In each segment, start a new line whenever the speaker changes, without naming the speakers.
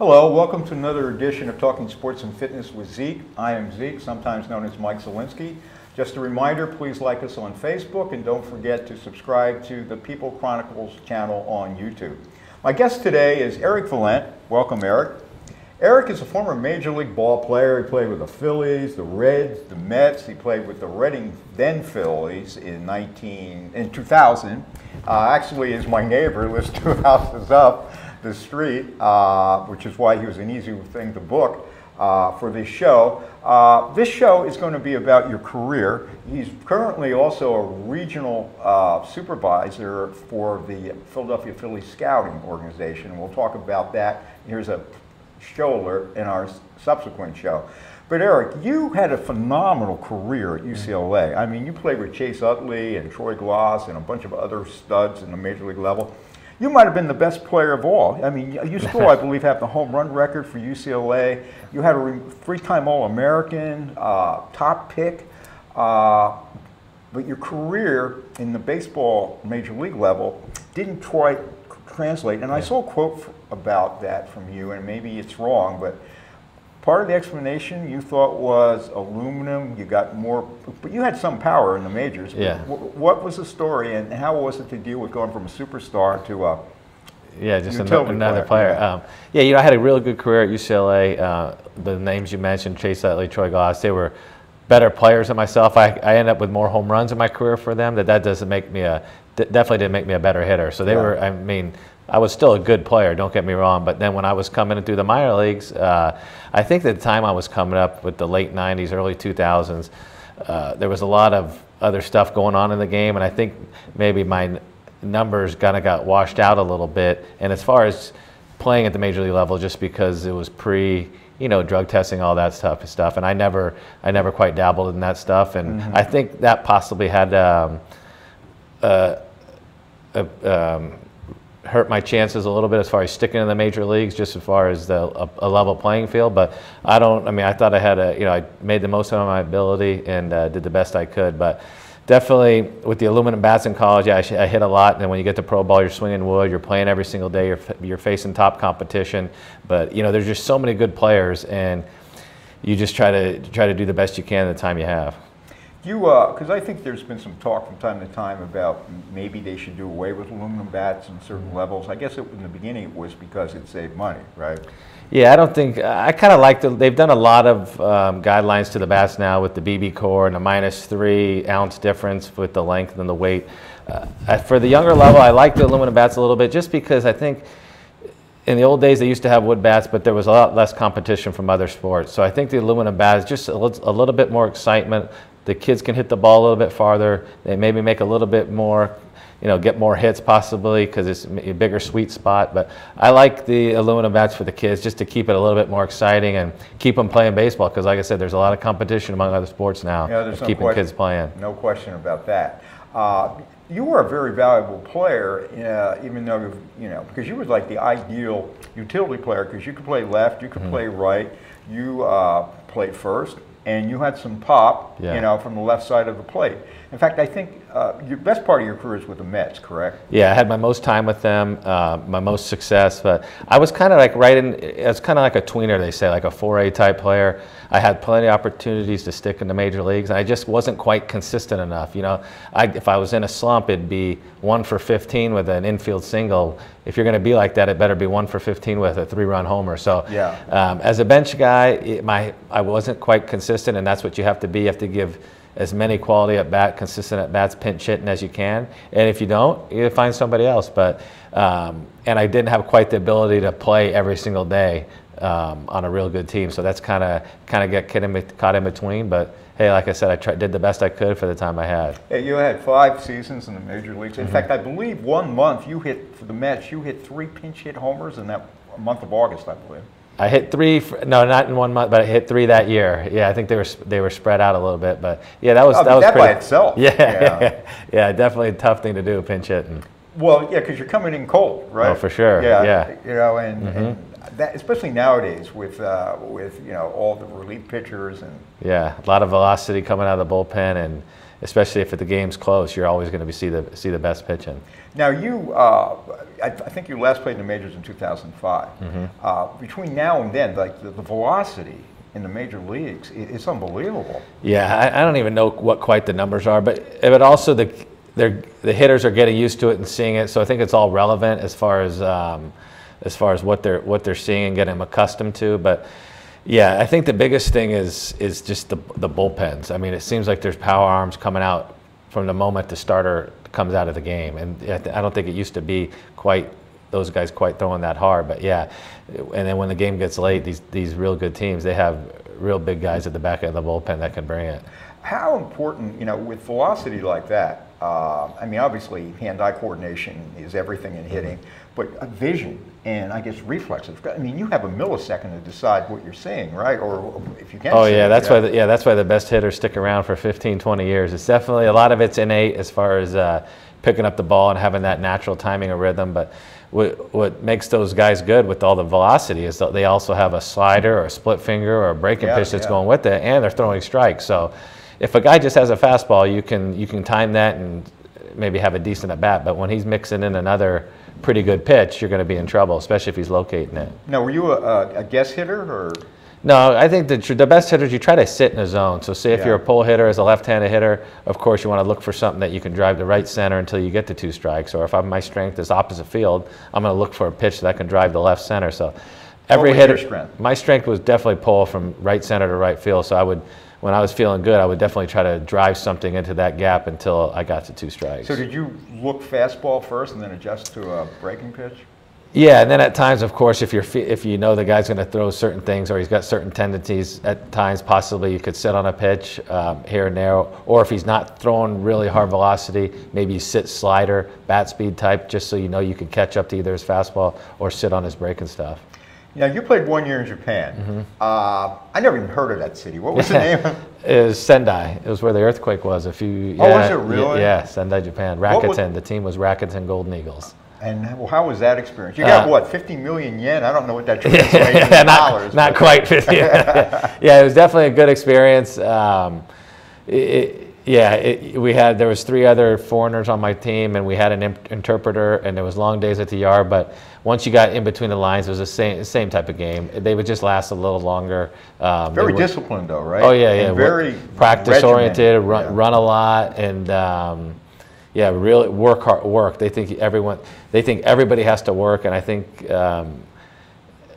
Hello, welcome to another edition of Talking Sports and Fitness with Zeke. I am Zeke, sometimes known as Mike Zielinski. Just a reminder, please like us on Facebook and don't forget to subscribe to the People Chronicles channel on YouTube. My guest today is Eric Valent. Welcome, Eric. Eric is a former Major League ball player. He played with the Phillies, the Reds, the Mets. He played with the Reading Phillies in 2000. Actually, is my neighbor, lives 2 houses up the street, which is why he was an easy thing to book for this show. This show is going to be about your career. He's currently also a regional supervisor for the Philadelphia Phillies scouting organization, and we'll talk about that. Here's a show alert in our subsequent show. But Eric, you had a phenomenal career at UCLA. I mean, you played with Chase Utley and Troy Glaus and a bunch of other studs in the major league level. You might have been the best player of all. I mean, you still, I believe, have the home run record for UCLA. You had a three-time All-American, top pick. But your career in the baseball major league level didn't quite translate. And I saw a quote about that from you, and maybe it's wrong, but part of the explanation you thought was aluminum. You got more, but you had some power in the majors.
Yeah.
What was the story, and how was it to deal with going from a superstar to a
just another player? Yeah, I had a really good career at UCLA. The names you mentioned, Chase Utley, Troy Glaus, they were better players than myself. I ended up with more home runs in my career for them. That doesn't make me definitely didn't make me a better hitter. So they were. I mean, I was still a good player, don't get me wrong, but then when I was coming in through the minor leagues, I think at the time I was coming up with the late 90s, early 2000s, there was a lot of other stuff going on in the game, and I think maybe my numbers kind of got washed out a little bit. And as far as playing at the major league level, just because it was drug testing, all that stuff, and I never quite dabbled in that stuff, and I think that possibly had hurt my chances a little bit as far as sticking in the major leagues, just as far as a level playing field. But I thought I had I made the most of my ability and did the best I could. But definitely with the aluminum bats in college, I hit a lot. And then when you get to pro ball, you're swinging wood, you're playing every single day, you're facing top competition. But there's just so many good players, and you just try to do the best you can in the time you have.
Because I think there's been some talk from time to time about maybe they should do away with aluminum bats in certain levels. I guess in the beginning it was because it saved money, right?
Yeah, I kind of like they've done a lot of guidelines to the bats now with the BB core and a -3 ounce difference with the length and the weight. For the younger level, I like the aluminum bats a little bit just because I think in the old days they used to have wood bats, but there was a lot less competition from other sports. So I think the aluminum bat is just a little bit more excitement. The kids can hit the ball a little bit farther. They maybe make a little bit more, get more hits possibly because it's a bigger sweet spot. But I like the aluminum bats for the kids just to keep it a little bit more exciting and keep them playing baseball because, like I said, there's a lot of competition among other sports now of keeping kids playing.
No question about that. You were a very valuable player, even though, because you were like the ideal utility player because you could play left, you could play right, you played first. And you had some pop, from the left side of the plate. In fact, I think your best part of your career is with the Mets, correct?
Yeah, I had my most time with them, my most success. But I was kind of like it was kind of like a tweener, they say, like a 4A type player. I had plenty of opportunities to stick in the major leagues, and I just wasn't quite consistent enough. If I was in a slump, it'd be 1 for 15 with an infield single. If you're going to be like that, it better be 1 for 15 with a 3-run homer. So as a bench guy, I wasn't quite consistent, and that's what you have to be. You have to give as many quality consistent at bats, pinch hitting as you can. And if you don't, you find somebody else. But and I didn't have quite the ability to play every single day on a real good team. So that's kind of get caught in between. But hey, like I said, I did the best I could for the time I had.
Yeah, you had 5 seasons in the major leagues. In fact, I believe 1 month for the Mets, you hit 3 pinch hit homers in that month of August, I believe.
I hit 3. No, not in 1 month, but I hit 3 that year. Yeah, I think they were spread out a little bit, but yeah, that was
that
pretty,
by itself.
Yeah, definitely a tough thing to do, pinch hitting.
Well, yeah, because you're coming in cold, right?
Oh, for sure.
Yeah. And that, especially nowadays with all the relief pitchers and
yeah, a lot of velocity coming out of the bullpen, and especially if the game's close, you're always going to see the best pitching.
Now you, I think you last played in the majors in 2005. Between now and then, like the velocity in the major leagues, it's unbelievable.
Yeah, I don't even know what quite the numbers are, but also the hitters are getting used to it and seeing it. So I think it's all relevant as far as what they're seeing and getting accustomed to. But yeah, I think the biggest thing is just the bullpens. I mean, it seems like there's power arms coming out from the moment the starter comes out of the game, and I don't think it used to be quite those guys quite throwing that hard. But yeah, and then when the game gets late, these real good teams, they have real big guys at the back of the bullpen that can bring it.
How important, with velocity like that, I mean, obviously hand-eye coordination is everything in hitting, but vision and I guess reflexes. I mean, you have a millisecond to decide what you're seeing, right? Or if you can.
Oh yeah, that's why the best hitters stick around for 15, 20 years. It's definitely a lot of it's innate as far as picking up the ball and having that natural timing or rhythm. But what makes those guys good with all the velocity is that they also have a slider or a split finger or a breaking pitch that's going with it, and they're throwing strikes. So if a guy just has a fastball, you can time that and maybe have a decent at bat. But when he's mixing in another pretty good pitch, you're going to be in trouble, especially if he's locating it.
Now, were you a guess hitter or?
No, I think the best hitters, you try to sit in a zone. So say if you're a pull hitter as a left-handed hitter, of course you want to look for something that you can drive to right center until you get to 2 strikes. Or if my strength is opposite field, I'm going to look for a pitch that can drive to left center. So every hitter,
your strength?
My strength was definitely pull from right center to right field. So when I was feeling good, I would definitely try to drive something into that gap until I got to 2 strikes.
So did you look fastball first and then adjust to a breaking pitch?
Yeah, and then at times, of course, if you know the guy's going to throw certain things or he's got certain tendencies, at times possibly you could sit on a pitch here and there, or if he's not throwing really hard velocity, maybe you sit slider, bat speed type, just so you know you can catch up to either his fastball or sit on his breaking stuff.
Now, you played 1 year in Japan. I never even heard of that city. What was the name?
It was Sendai. It was where the earthquake was. Was it really? Yeah, Sendai, Japan. Rakuten. The team was Rakuten Golden Eagles.
And how was that experience? You got what, 50 million yen? I don't know what that translates into dollars.
Not quite 50. Yeah, it was definitely a good experience. There was 3 other foreigners on my team, and we had an interpreter, and there was long days at the yard. But once you got in between the lines, it was the same type of game. They would just last a little longer.
Very disciplined, though, right?
Oh yeah, yeah.
And very
practice oriented, run a lot, and really work hard. They think everybody has to work, and I think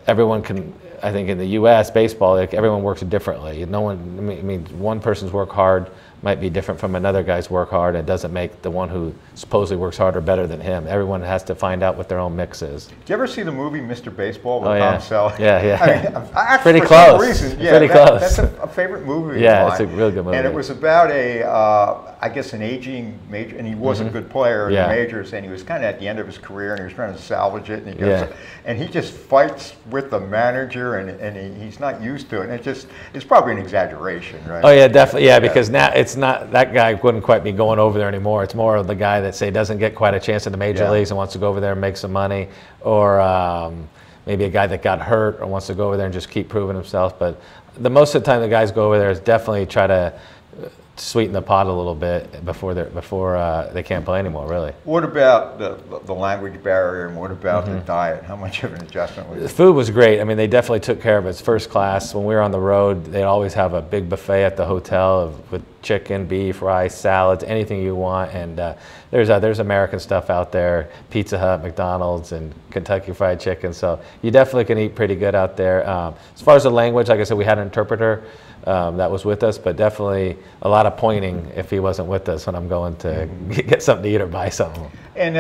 everyone can. I think in the U.S. baseball, everyone works differently. No one, I mean, one person's work hard might be different from another guy's work hard. It doesn't make the one who supposedly works harder better than him. Everyone has to find out what their own mix is.
Did you ever see the movie Mr. Baseball with Tom Selleck?
Yeah.
I mean,
pretty close. Pretty close.
That's a favorite movie.
Yeah, it's a really good movie.
And it was about an aging major, and he was a good player in the majors, and he was kind of at the end of his career, and he was trying to salvage it, and he goes, and he just fights with the manager, and he's not used to it, and it's probably an exaggeration, right?
Oh yeah, definitely, because now it's not, that guy wouldn't quite be going over there anymore. It's more of the guy that doesn't get quite a chance in the major leagues and wants to go over there and make some money, or maybe a guy that got hurt or wants to go over there and just keep proving himself. But most of the time the guys go over there is definitely try to sweeten the pot a little bit before they can't play anymore, really.
What about the language barrier, and what about the diet? How much of an adjustment was it?
The food was great. I mean, they definitely took care of it. It's first class. When we were on the road, they'd always have a big buffet at the hotel with chicken, beef, rice, salads, anything you want. And there's American stuff out there, Pizza Hut, McDonald's, and Kentucky Fried Chicken. So you definitely can eat pretty good out there. As far as the language, like I said, we had an interpreter that was with us, but definitely a lot of pointing if he wasn't with us when I'm going to get something to eat or buy something.
And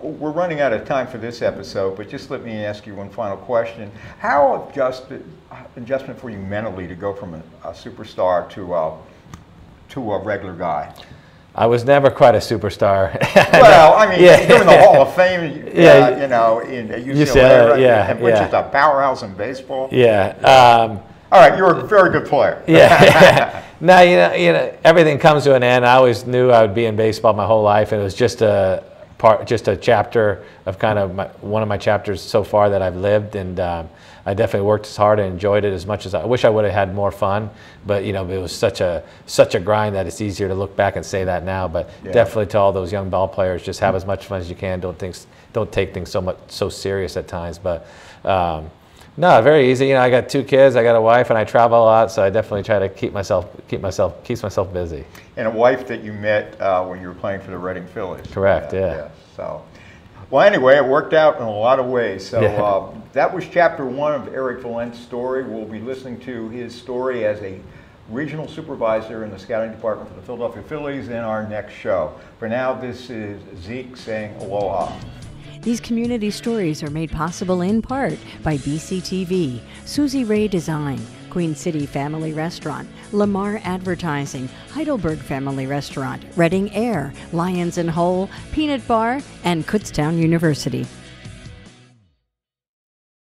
we're running out of time for this episode, but just let me ask you one final question. How adjustment for you mentally to go from a superstar to a regular guy?
I was never quite a superstar.
Well, I mean, you're in the Hall of Fame, in UCLA, which is a powerhouse in baseball.
Yeah.
All right, you're a very good player.
Yeah. Now, everything comes to an end. I always knew I would be in baseball my whole life, and it was just a just a chapter of kind of one of my chapters so far that I've lived, and I definitely worked as hard and enjoyed it as much as I wish I would have had more fun, but it was such a grind that it's easier to look back and say that now. But definitely to all those young ball players, just have as much fun as you can. Don't take things so serious at times, but. No, very easy. I got 2 kids, I got a wife, and I travel a lot, so I definitely try to keeps myself busy.
And a wife that you met when you were playing for the Reading Phillies.
Correct. Yeah.
So, well, anyway, it worked out in a lot of ways. So that was chapter 1 of Eric Valent's story. We'll be listening to his story as a regional supervisor in the scouting department for the Philadelphia Phillies in our next show. For now, this is Zeke saying aloha.
These community stories are made possible in part by BCTV, Susie Ray Design, Queen City Family Restaurant, Lamar Advertising, Heidelberg Family Restaurant, Reading Air, Lions and Hole, Peanut Bar, and Kutztown University.